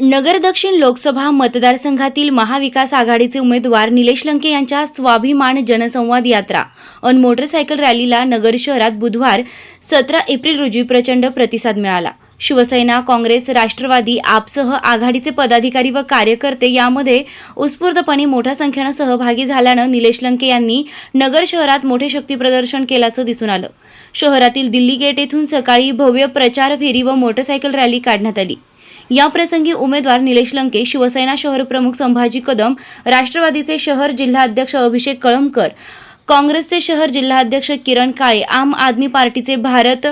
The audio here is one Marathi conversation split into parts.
नगर दक्षिण लोकसभा मतदारसंघातील महाविकास आघाडीचे उमेदवार निलेश लंके यांच्या स्वाभिमान जनसंवाद यात्रा अन मोटरसायकल रॅलीला नगर शहरात बुधवार 17 एप्रिल रोजी प्रचंड प्रतिसाद मिळाला। शिवसेना, काँग्रेस, राष्ट्रवादी आपसह आघाडीचे पदाधिकारी व कार्यकर्ते यामध्ये उत्स्फूर्तपणे मोठ्या संख्येने सहभागी झाल्यानं निलेश लंके यांनी नगर शहरात मोठे शक्ती प्रदर्शन केल्याचं दिसून आलं। शहरातील दिल्ली गेट येथून सकाळी भव्य प्रचार फेरी व मोटरसायकल रॅली काढण्यात आली। या प्रसंगी उमेदवार निलेश लंके, शिवसेना शहर प्रमुख संभाजी कदम, राष्ट्रवादीचे शहर जिल्हाध्यक्ष अभिषेक कळमकर, काँग्रेसचे शहर जिल्हाध्यक्ष किरण काळे, आम आदमी पार्टीचे भरत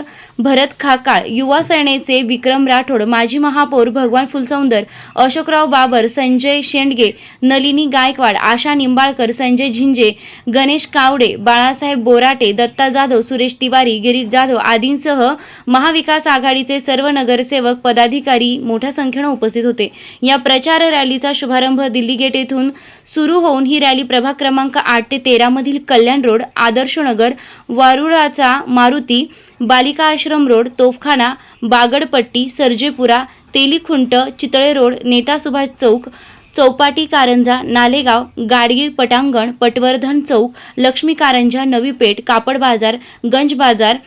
खाकाळ, युवा सेनेचे विक्रम राठोड, माजी महापौर भगवान फुलसौंदर, अशोकराव बाबर, संजय शेंडगे, नलिनी गायकवाड, आशा निंबाळकर, संजय झिंजे, गणेश कावडे, बाळासाहेब बोराटे, दत्ता जाधव, सुरेश तिवारी, गिरीश जाधव आदींसह महाविकास आघाडीचे सर्व नगरसेवक पदाधिकारी मोठ्या संख्येने उपस्थित होते। या प्रचार रॅलीचा शुभारंभ दिल्ली गेट येथून सुरू होऊन ही रॅली प्रभाग क्रमांक 8 ते 13 मधील कल्याण रोड, आदर्श नगर, वारुळाचा मारुती, बालिका आश्रम रोड, तोफखाना, बागडपट्टी, सर्जेपुरा, तेलीखुंट, चितळे रोड, नेता सुभाष चौक, चौपाटी कारंजा, नालेगाव, गाडगीळ पटांगण, पटवर्धन चौक, लक्ष्मी कारंजा, नवी पेठ, कापड बाजार, गंज बाजार,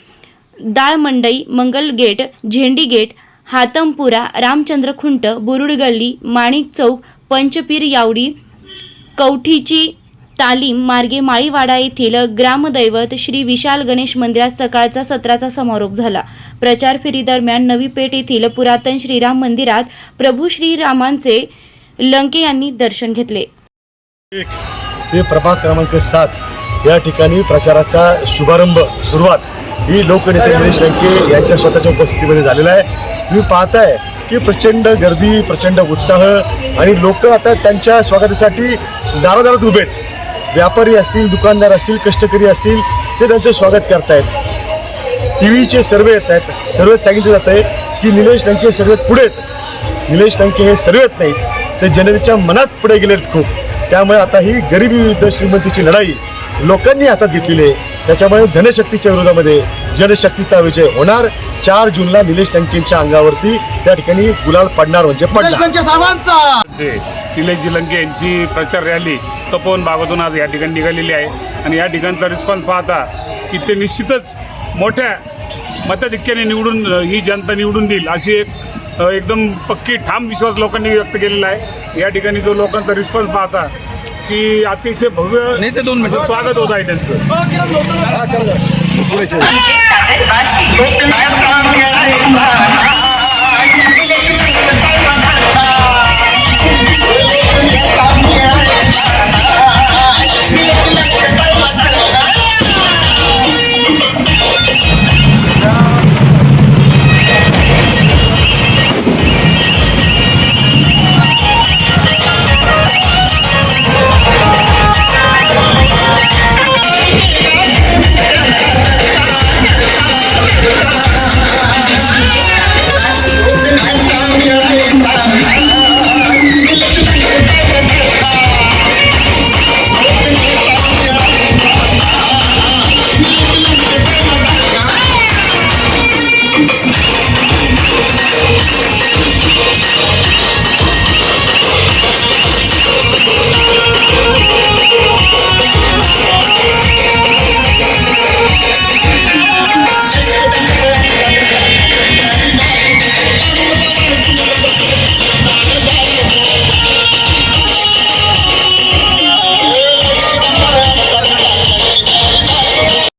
दाळ मंडई, मंगल गेट, झेंडी गेट, हातमपुरा, रामचंद्र खुंट, बुरुड गल्ली, माणिक चौक, पंचपीर यावडी, कवठीची तालीम मार्गे माळीवाडा येथील ग्रामदैवत श्री विशाल गणेश मंदिरात सकाळचा सत्राचा समारोप झाला। प्रचार फेरी दरम्यान नवी पेठ येथील पुरातन श्रीराम मंदिरात प्रभू श्रीरामांचे लंके यांनी दर्शन घेतले। ते प्रभाग क्रमांक 7 या ठिकाणी प्रचाराचा सुरुवात ही लोकनेते निलेश लंके यांच्या स्वतःच्या उपस्थितीमध्ये झालेला आहे। तुम्ही पाहताय की प्रचंड गर्दी, प्रचंड उत्साह आणि लोक आता त्यांच्या स्वागतासाठी दारादारात उभे आहेत। व्यापारी असतील, दुकानदार असतील, कष्टकरी असतील, ते त्यांचं स्वागत करतायत। टीव्हीचे सर्वे येत आहेत, सर्वेत सांगितलं जात आहे की निलेश लंके सर्वेत पुढे आहेत। निलेश लंके हे सर्वेत नाहीत तर जनतेच्या मनात पुढे गेलेत खूप। त्यामुळे आता ही गरिबी विरुद्ध श्रीमंतीची लढाई लोकांनी हातात घेतलेली आहे। त्याच्यामुळे धनशक्तीच्या विरोधामध्ये जनशक्तीचा विजय होणार। 4 जूनला निलेश लंकेंच्या अंगावरती त्या ठिकाणी गुलाल पडणार म्हणजे पडणार। निलेशजी लंके यांची प्रचार रॅली तपोवन भागातून आज या ठिकाणी निघालेली आहे आणि या ठिकाणचा रिस्पॉन्स पाहता की ते निश्चितच मोठ्या मताधिक्याने ही जनता निवडून देईल अशी एकदम पक्की ठाम विश्वास लोकांनी व्यक्त केलेला आहे। या ठिकाणी जो लोकांचा रिस्पॉन्स पाहता की अतिशय भव्य स्वागत होत आहे त्यांचं।